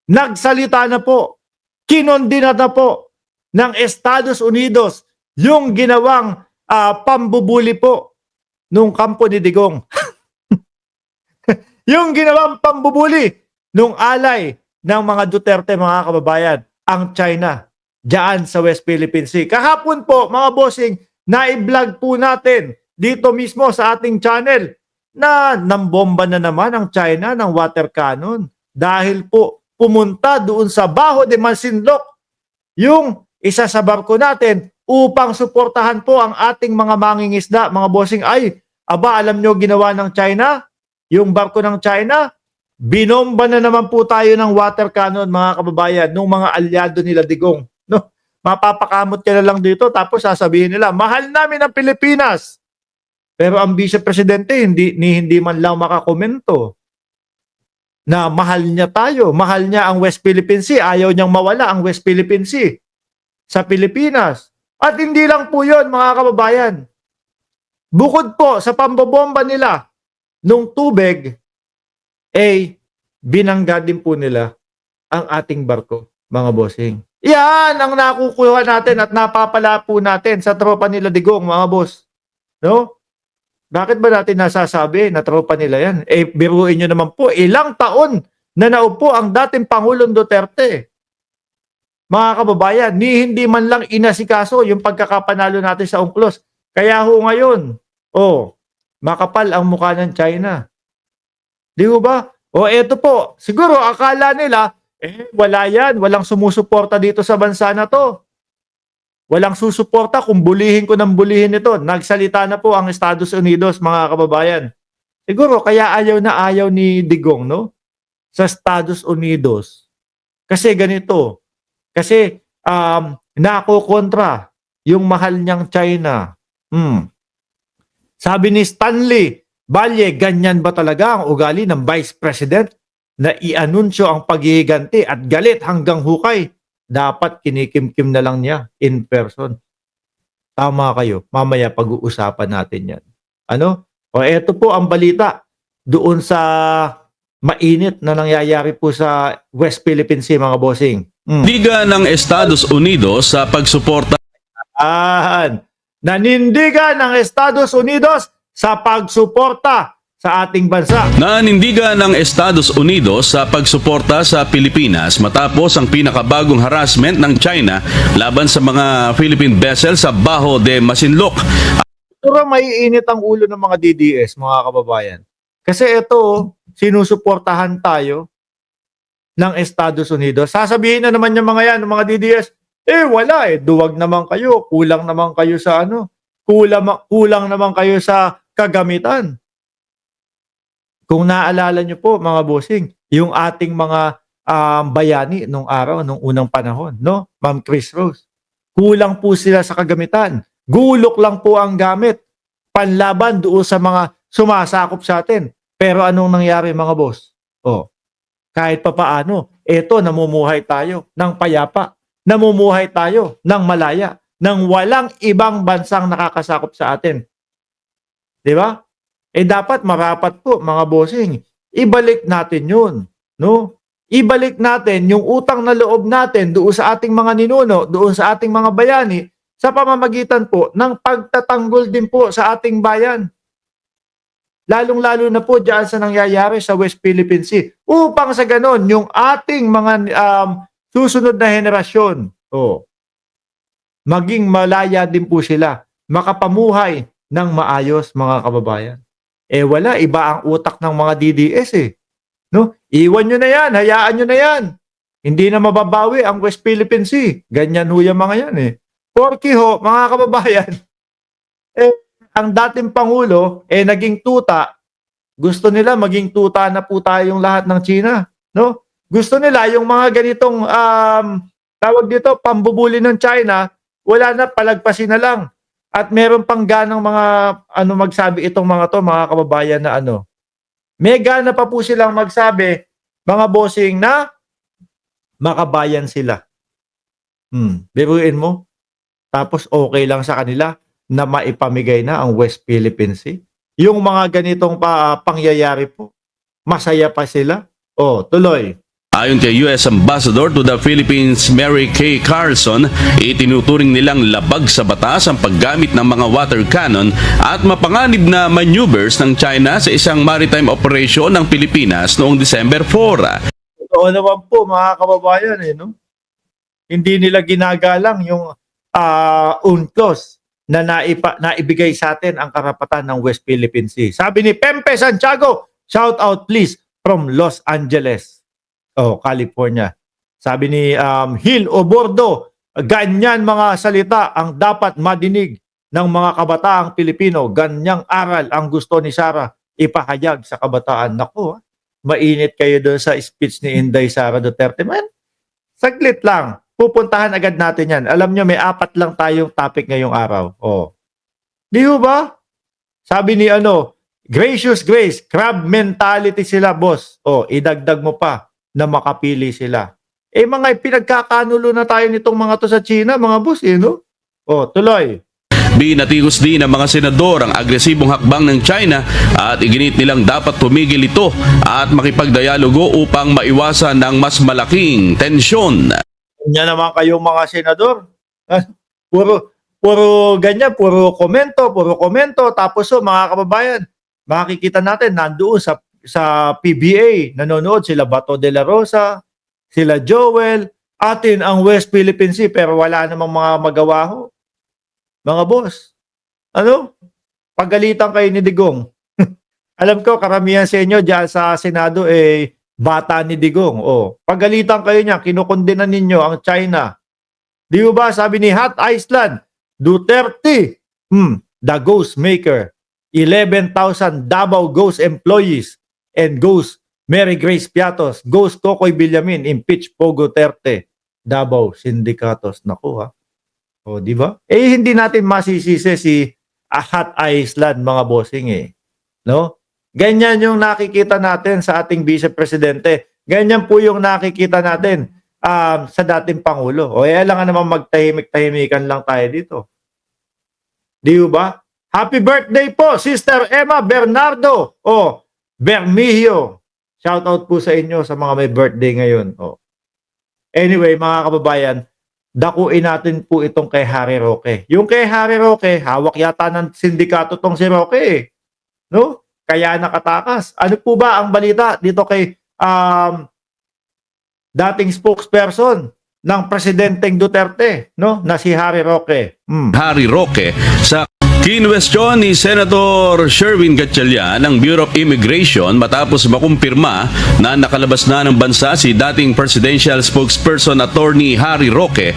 nagsalita na po, kinondina na po ng Estados Unidos yung ginawang pambubuli po nung kampo ni Digong. Yung ginawang pambubuli nung alay ng mga Duterte, mga kababayan, ang China, diyan sa West Philippine Sea. Kahapon po, mga bossing, na-vlog po natin dito mismo sa ating channel na nambomba na naman ang China ng water cannon dahil po pumunta doon sa Baho de Masinloc yung isa sa barko natin upang suportahan po ang ating mga mangingisda, mga bossing. Ay, aba, alam nyo ginawa ng China? Yung barko ng China, binomba na naman po tayo ng water cannon, mga kababayan, nung mga alyado nila Digong. No? Mapapakamot ka na lang dito tapos sasabihin nila, mahal namin ang Pilipinas. Pero ang vice-presidente, hindi man lang makakomento na mahal niya tayo, mahal niya ang West Philippine Sea, ayaw niyang mawala ang West Philippine Sea sa Pilipinas. At hindi lang po yun, mga kababayan. Bukod po sa pambobomba nila nung tubig, binangga din po nila ang ating barko, mga bossing. Yan ang nakukuha natin at napapala po natin sa tropa nila Digong, mga boss. No? Bakit ba natin nasasabi na tropa nila yan? Biruin nyo naman po, ilang taon na naupo ang dating Pangulong Duterte. Mga kababayan, hindi man lang inasikaso yung pagkakapanalo natin sa UNCLOS. Kaya ho ngayon, makapal ang mukha ng China. Di ba? Eto po, siguro akala nila, wala yan, walang sumusuporta dito sa bansa na to. Walang susuporta kung bulihin ko ng bulihin ito. Nagsalita na po ang Estados Unidos, mga kababayan. Siguro kaya ayaw ni Digong, no? Sa Estados Unidos. Kasi ganito. Kasi nakokontra yung mahal niyang China. Sabi ni Stanley Balye, ganyan ba talaga ang ugali ng Vice President na i-anunsyo ang paghihiganti at galit hanggang hukay? Dapat kinikimkim na lang niya in person. Tama kayo. Mamaya pag-uusapan natin yan. Ano? Eto po ang balita doon sa mainit na nangyayari po sa West Philippine Sea, mga bossing. Liga ng Estados Unidos sa pagsuporta. Nanindigan ng Estados Unidos sa pagsuporta sa ating bansa. Nanindigan ng Estados Unidos sa pagsuporta sa Pilipinas matapos ang pinakabagong harassment ng China laban sa mga Philippine vessels sa Baho de Masinloc. Pero maiinit ang ulo ng mga DDS, mga kababayan. Kasi ito, sinusuportahan tayo ng Estados Unidos. Sasabihin na naman yung mga yan, ng mga DDS, wala duwag naman kayo, kulang naman kayo sa kulang naman kayo sa kagamitan. Kung naalala nyo po, mga bossing, yung ating mga bayani nung araw, nung unang panahon, no? Ma'am Chris Rose. Kulang po sila sa kagamitan. Gulok lang po ang gamit. Panlaban doon sa mga sumasakop sa atin. Pero anong nangyari, mga boss? Kahit papaano, namumuhay tayo ng payapa. Namumuhay tayo ng malaya. Nang walang ibang bansang nakakasakop sa atin. Di ba? Dapat marapat po, mga bossing, ibalik natin yun. No? Ibalik natin yung utang na loob natin doon sa ating mga ninuno, doon sa ating mga bayani, sa pamamagitan po ng pagtatanggol din po sa ating bayan. Lalong-lalo na po dyan sa nangyayari sa West Philippine Sea. Upang sa ganon, yung ating mga susunod na henerasyon, maging malaya din po sila, makapamuhay ng maayos, mga kababayan. Wala, iba ang utak ng mga DDS No? Iwan nyo na yan, hayaan nyo na yan. Hindi na mababawi ang West Philippine Sea. Ganyan ho yung mga yan Porky ho, mga kababayan, ang dating Pangulo, naging tuta. Gusto nila maging tuta na po tayong lahat ng China. No? Gusto nila yung mga ganitong, tawag dito, pambubuli ng China, wala na, palagpasin na lang. At meron pang ganang mga magsabi itong mga to, mga kababayan na may gana pa po silang magsabi, mga bossing, na makabayan sila. Biruin mo. Tapos okay lang sa kanila na maipamigay na ang West Philippine Sea. Yung mga ganitong pangyayari po, masaya pa sila. Tuloy. Ayon kay US Ambassador to the Philippines Mary Kay Carlson, itinuturing nilang labag sa batas ang paggamit ng mga water cannon at mapanganib na maneuvers ng China sa isang maritime operation ng Pilipinas noong December 4. Oo naman po mga kababayan no? Hindi nila ginagalang yung UNCLOS na naibigay sa atin ang karapatan ng West Philippine Sea. Sabi ni Pempe Santiago, shout out please from Los Angeles, California. Sabi ni Hill Obordo, ganyan mga salita ang dapat madinig ng mga kabataang Pilipino. Ganyang aral ang gusto ni Sara ipahayag sa kabataan. Naku, mainit kayo doon sa speech ni Inday Sara Duterte. Man, saglit lang. Pupuntahan agad natin yan. Alam nyo, may 4 lang tayong topic ngayong araw. Di ba? Sabi ni Gracious Grace, crab mentality sila, boss. Idagdag mo pa na makapili sila. Mga pinagkakanulo na tayo nitong mga to sa China, mga boss, no? Tuloy. Binatikos din ng mga senador ang agresibong hakbang ng China at iginit nilang dapat tumigil ito at makipagdialogo upang maiwasan ng mas malaking tensyon. Yan naman kayong mga senador. Puro ganyan, puro komento. Tapos mga kababayan, makikita natin nandoon sa PBA, nanonood sila Bato de la Rosa, sila Joel, atin ang West Philippine Sea, pero wala namang mga magawa ho. Mga boss, pagalitan kayo ni Digong. Alam ko, karamihan sa inyo dyan sa Senado bata ni Digong. Pagalitan kayo niya, kinukondenan ninyo ang China. Di ba sabi ni Hot Iceland, Duterte, the ghost maker, 11,000 Davao ghost employees and ghost Mary Grace Piatos, ghost Kokoy Villamin, impeach Pogo Duterte, Davao Sindicatos. Naku ha. Di ba? Hindi natin masisisi si Hot Iceland, mga bossing no? Ganyan yung nakikita natin sa ating Vice Presidente. Ganyan po yung nakikita natin sa dating Pangulo. Alam naman magtahimik-tahimikan lang tayo dito. Di ba? Happy birthday po, Sister Emma Bernardo. Bermihio. Shout out po sa inyo sa mga may birthday ngayon. Anyway, mga kababayan, dakuin natin po itong kay Harry Roque. Yung kay Harry Roque, hawak yata ng sindikato tong si Roque. No? Kaya nakatakas. Ano po ba ang balita dito kay dating spokesperson ng Presidenteng Duterte, no? Na si Harry Roque. Harry Roque sa kinwestiyon ni Senator Sherwin Gatchalian ng Bureau of Immigration matapos makumpirma na nakalabas na ng bansa si dating presidential spokesperson attorney Harry Roque